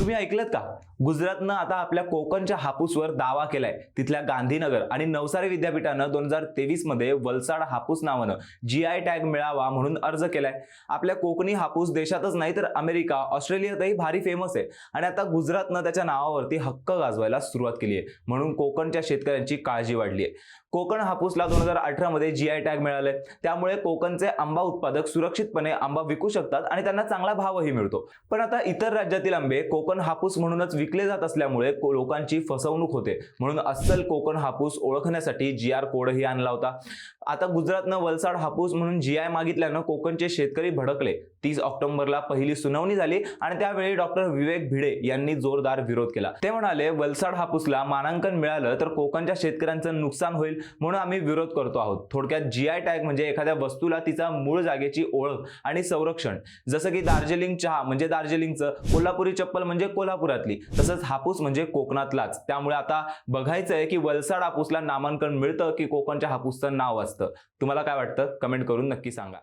तुम्ही ऐकलत का? गुजरातनं आता आपल्या कोकणच्या हापूसवर दावा केलाय. तिथल्या गांधीनगर आणि नवसारी विद्यापीठानं 2023 मध्ये वलसाड हापूस नावानं GI टॅग मिळावा म्हणून अर्ज केलाय. आपल्या कोकणी हापूस देशातच नाही तर अमेरिका, ऑस्ट्रेलियातही भारी फेमस आहे आणि आता गुजरातनं त्याच्या नावावरती हक्क गाजवायला सुरुवात केली आहे. म्हणून कोकणच्या शेतकऱ्यांची काळजी वाढली आहे. कोकण हापूसला 2018 मध्ये GI टॅग मिळाले. त्यामुळे कोकणचे आंबा उत्पादक सुरक्षितपणे आंबा विकू शकतात आणि त्यांना चांगला भावही मिळतो. पण आता इतर राज्यातील आंबे कोकण हापूस म्हणूनच विकले जात असल्यामुळे लोकांची फसवणूक होते. म्हणून अस्सल कोकण हापूस ओळखण्यासाठी GR कोडही आणला होता. आता गुजरातनं वलसाड हापूस म्हणून GI मागितल्यानं कोकणचे शेतकरी भडकले. 30 ऑक्टोबरला पहिली सुनावणी झाली आणि त्यावेळी डॉक्टर विवेक भिडे यांनी जोरदार विरोध केला. ते म्हणाले, वलसाड हापूसला मानांकन मिळालं तर कोकणच्या शेतकऱ्यांचं नुकसान होईल, म्हणून आम्ही विरोध करतो आहोत. थोडक्यात GI टॅग म्हणजे एखाद्या वस्तूला तिचा मूळ जागेची ओळख आणि संरक्षण. जसं की दार्जिलिंग चहा म्हणजे दार्जिलिंगचं, कोल्हापुरी चप्पल म्हणजे कोल्हापुरातली, तसंच हापूस म्हणजे कोकणातलाच. त्यामुळे आता बघायचंय की वलसाड हापूसला नामांकन मिळतं की कोकणच्या हापूसचं नाव असतं. तुम्हाला काय वाटतं? कमेंट करून नक्की सांगा.